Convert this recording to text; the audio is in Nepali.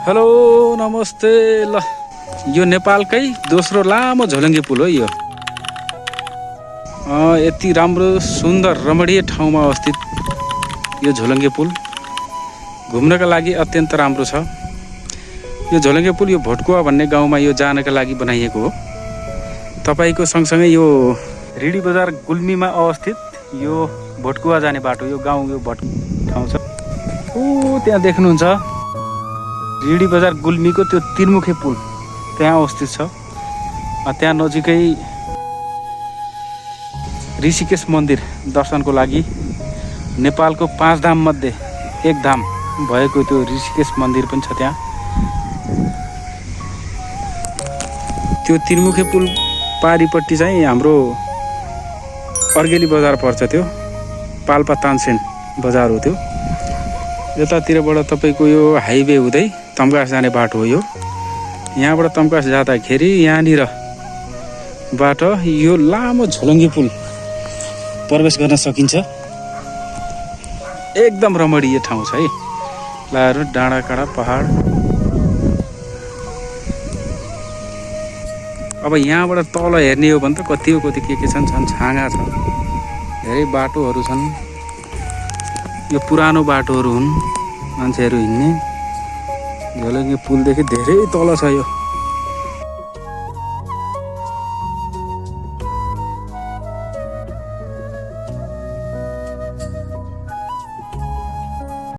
हेलो नमस्ते। ल यो नेपालकै दोस्रो लामो झोलङ्गे पुल हो यो। यति राम्रो सुन्दर रमणीय ठाउँमा अवस्थित यो झोलङ्गे पुल घुम्नका लागि अत्यन्त राम्रो छ। यो झोलङ्गे पुल यो भोटकुवा भन्ने गाउँमा यो जानका लागि बनाइएको हो। तपाईको सँगसँगै यो रिडी बजार गुल्मीमा अवस्थित यो भोटकुवा जाने बाटो, यो गाउँ यो भट ठाउँ छ। त्यहाँ देख्नुहुन्छ रिडी बजार गुल्मीको त्यो तीनमुखे पुल त्यहाँ अवस्थित छ। त्यहाँ नजिकै ऋषिकेश मन्दिर दर्शनको लागि नेपालको 5 धाम मध्ये एक धाम भएको त्यो ऋषिकेश मन्दिर पनि छ त्यहाँ। त्यो तीनमुखे पुल पारिपट्टि चाहिँ हाम्रो अर्गेली बजार पर्छ, त्यो पाल्पा तानसेन बजार हो त्यो। यतातिरबाट तपाईको यो हाइवे हुँदै तम्घास जाने बाटो हो यो। यहाँबाट तम्घास जाँदाखेरि यहाँनिरबाट यो लामो झोलङ्गे पुल प्रवेश गर्न सकिन्छ। एकदम रमणीय ठाउँ छ है। लाहरू डाँडाकाँडा पहाड। अब यहाँबाट तल हेर्ने हो भने त कति के छन् छाँगा छ, धेरै बाटोहरू छन्। यो पुरानो बाटोहरू हुन्, मान्छेहरू हिँड्ने। झोलङ्गे पुलदेखि धेरै तल छ यो।